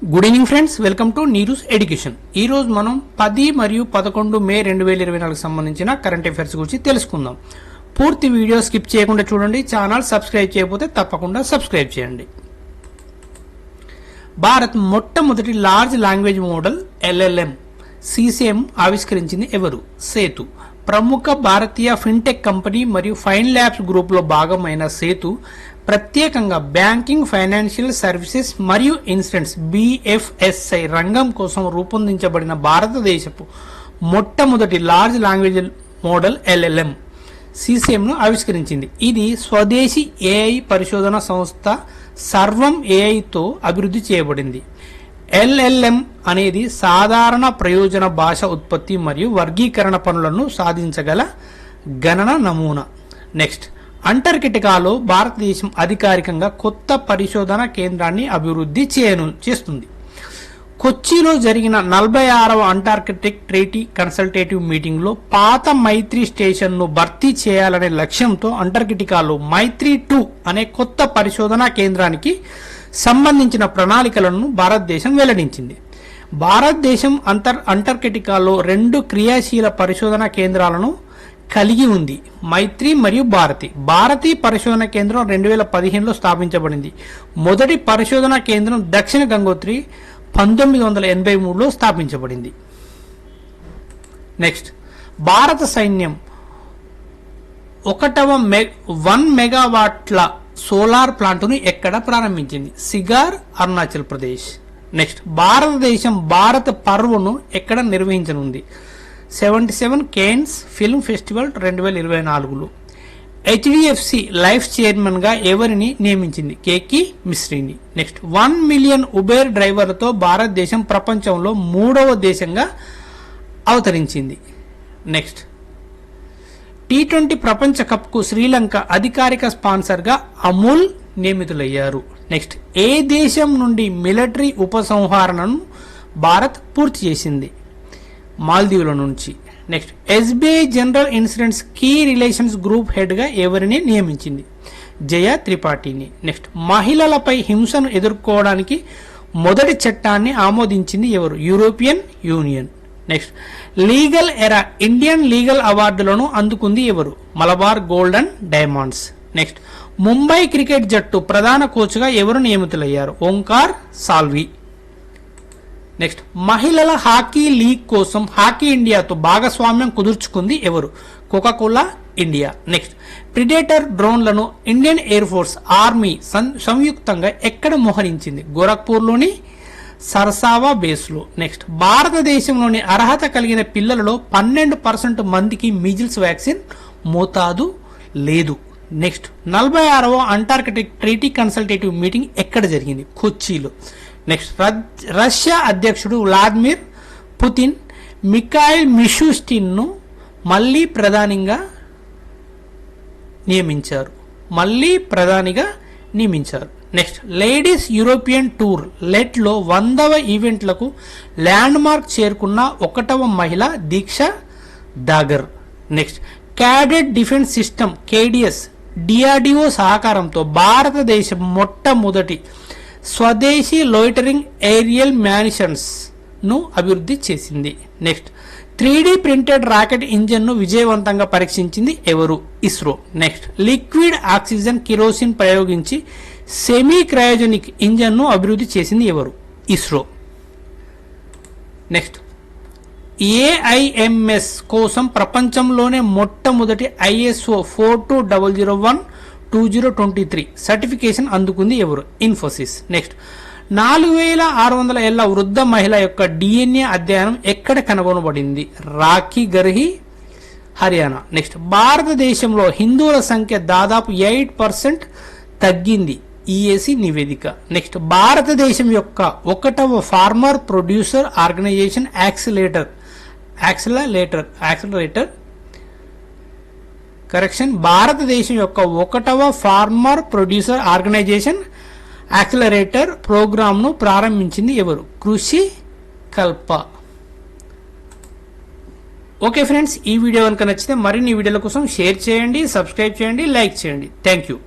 Good evening friends, welcome to Neeru's education. ఈ రోజు మనం 10 మరియు 11 మే 2024 సంబంధించిన కరెంట్ అఫైర్స్ గురించి తెలుసుకుందాం. పూర్తి వీడియో స్కిప్ చేయకుండా చూడండి. ఛానల్ సబ్స్క్రైబ్ చేయకపోతే తప్పకుండా సబ్స్క్రైబ్ చేయండి. భారత్ మొట్టమొదటి large language model LLM CCM ఆవిష్కరించింది ఎవరు? సేతు. ప్రముఖ భారతీయ ఫిన్టెక్ కంపెనీ మరియు ఫైన్ ల్యాబ్స్ గ్రూప్లో భాగమైన సేతు ప్రత్యేకంగా బ్యాంకింగ్, ఫైనాన్షియల్ సర్వీసెస్ మరియు ఇన్సూరెన్స్ BFSI రంగం కోసం రూపొందించబడిన భారతదేశపు మొట్టమొదటి లార్జ్ లాంగ్వేజ్ మోడల్ LLM CCMను ఆవిష్కరించింది. ఇది స్వదేశీ AI పరిశోధన సంస్థ సర్వం AIతో అభివృద్ధి చేయబడింది. LLM అనేది సాధారణ ప్రయోజన భాష ఉత్పత్తి మరియు వర్గీకరణ పనులను సాధించగల గణన నమూనా. నెక్స్ట్, అంటార్కిటికాలో భారతదేశం అధికారికంగా కొత్త పరిశోధన కేంద్రాన్ని అభివృద్ధి చేస్తుంది. కొచ్చిలో జరిగిన 46వ అంటార్కిటిక్ ట్రీటీ కన్సల్టేటివ్ మీటింగ్లో పాత మైత్రి స్టేషన్ను భర్తీ చేయాలనే లక్ష్యంతో అంటార్కిటికాలో మైత్రి 2 అనే కొత్త పరిశోధనా కేంద్రానికి సంబంధించిన ప్రణాళికలను భారతదేశం వెల్లడించింది. భారతదేశం అంటార్కిటికాలో 2 క్రియాశీల పరిశోధనా కేంద్రాలను కలిగి ఉంది, మైత్రి మరియు భారతి పరిశోధన కేంద్రం 2015లో స్థాపించబడింది. మొదటి పరిశోధనా కేంద్రం దక్షిణ గంగోత్రి 1983లో స్థాపించబడింది. నెక్స్ట్, భారత సైన్యం 1 మెగావాట్ల సోలార్ ప్లాంటును ఎక్కడ ప్రారంభించింది? సిగార్, అరుణాచల్ ప్రదేశ్. నెక్స్ట్, భారతదేశం భారత పర్వను ఎక్కడ నిర్వహించనుంది? 77 కేన్స్ ఫిల్మ్ ఫెస్టివల్ 2024లో. HDFC లైఫ్ చైర్మన్ గా ఎవరిని నియమించింది? కేకి మిశ్రీని. నెక్స్ట్, 1 మిలియన్ ఉబేర్ డ్రైవర్లతో భారతదేశం ప్రపంచంలో 3వ దేశంగా అవతరించింది. నెక్స్ట్, T20 ప్రపంచ కప్ కు శ్రీలంక అధికారిక స్పాన్సర్ గా అమూల్ నియమితులయ్యారు. నెక్స్ట్, ఏ దేశం నుండి మిలిటరీ ఉపసంహరణను భారత్ పూర్తి చేసింది? మాల్దీవుల నుంచి. Next, SBI general insurance key relations group head గా ఎవరిని నియమించింది? జయ త్రిపాఠిని. నెక్స్ట్, మహిళలపై హింసను ఎదుర్కోవడానికి మొదటి చట్టాన్ని ఆమోదించింది ఎవరు? European Union. Next, Legal Era Indian legal అవార్డులను అందుకుంది ఎవరు? Malabar Gold and Diamonds. Next, Mumbai cricket జట్టు ప్రధాన కోచ్గా ఎవరు నియమితులయ్యారు? ఓంకార్ సాల్వి. నెక్స్ట్, మహిళల హాకీ లీగ్ కోసం హాకీ ఇండియాతో భాగస్వామ్యం కుదుర్చుకుంది ఎవరు? Coca Cola India. నెక్స్ట్, ప్రిడేటర్ డ్రోన్లను ఇండియన్ ఎయిర్ ఫోర్స్, ఆర్మీ సంయుక్తంగా ఎక్కడ మోహరించింది? గోరఖ్పూర్లోని సరసావా బేస్లో. నెక్స్ట్, భారతదేశంలోని అర్హత కలిగిన పిల్లలలో 12% మందికి మీజిల్స్ వ్యాక్సిన్ మోతాదు లేదు. నెక్స్ట్, 46వ అంటార్కిటిక్ ట్రీటీ కన్సల్టేటివ్ మీటింగ్ ఎక్కడ జరిగింది? కొచ్చిలో. నెక్స్ట్, రష్యా అధ్యక్షుడు వ్లాదిమిర్ పుతిన్ మిఖాయిల్ మిషూస్టిన్ను మళ్లీ ప్రధానిగా నియమించారు. నెక్స్ట్, లేడీస్ యూరోపియన్ టూర్ లెట్లో 100వ ఈవెంట్లకు ల్యాండ్ మార్క్ చేరుకున్న 1వ మహిళ Diksha Dagar. Next, cadet defence system KDS DRDO సహకారంతో భారతదేశం మొట్టమొదటి స్వదేశీ లోయిటరింగ్ ఏరియల్ మ్యానిషన్స్ ను అభివృద్ధి చేసింది. Next, 3D printed rocket engine ను విజయవంతంగా పరీక్షించింది ఎవరు? ISRO. Next, liquid oxygen kerosene ప్రయోగించి సెమీ క్రయోజెనిక్ ఇంజన్ ను అభివృద్ధి చేసింది ఎవరు? ఇస్రో. నెక్స్ట్, AIMS కోసం ప్రపంచంలోనే మొట్టమొదటి ISO 42001:2023 సర్టిఫికేషన్ అందుకుంది ఎవరు? ఇన్ఫోసిస్. నెక్స్ట్, 4600 ఏళ్ల వృద్ధ మహిళ యొక్క DNA అధ్యయనం ఎక్కడ కనుగొనబడింది? రాఖీ గర్హి, హర్యానా. నెక్స్ట్, భారతదేశంలో హిందువుల సంఖ్య దాదాపు 8% తగ్గింది, EAC నివేదిక. నెక్స్ట్, భారతదేశం యొక్క 1వ ఫార్మర్ ప్రొడ్యూసర్ ఆర్గనైజేషన్ భారతదేశం యొక్క 1వ ఫార్మర్ ప్రొడ్యూసర్ ఆర్గనైజేషన్ యాక్సిలరేటర్ ప్రోగ్రామ్ను ప్రారంభించింది ఎవరు? కృషి కల్ప. ఓకే ఫ్రెండ్స్, ఈ వీడియో కనుక నచ్చితే మరిన్ని వీడియోల కోసం షేర్ చేయండి, సబ్స్క్రైబ్ చేయండి, లైక్ చేయండి. Thank you.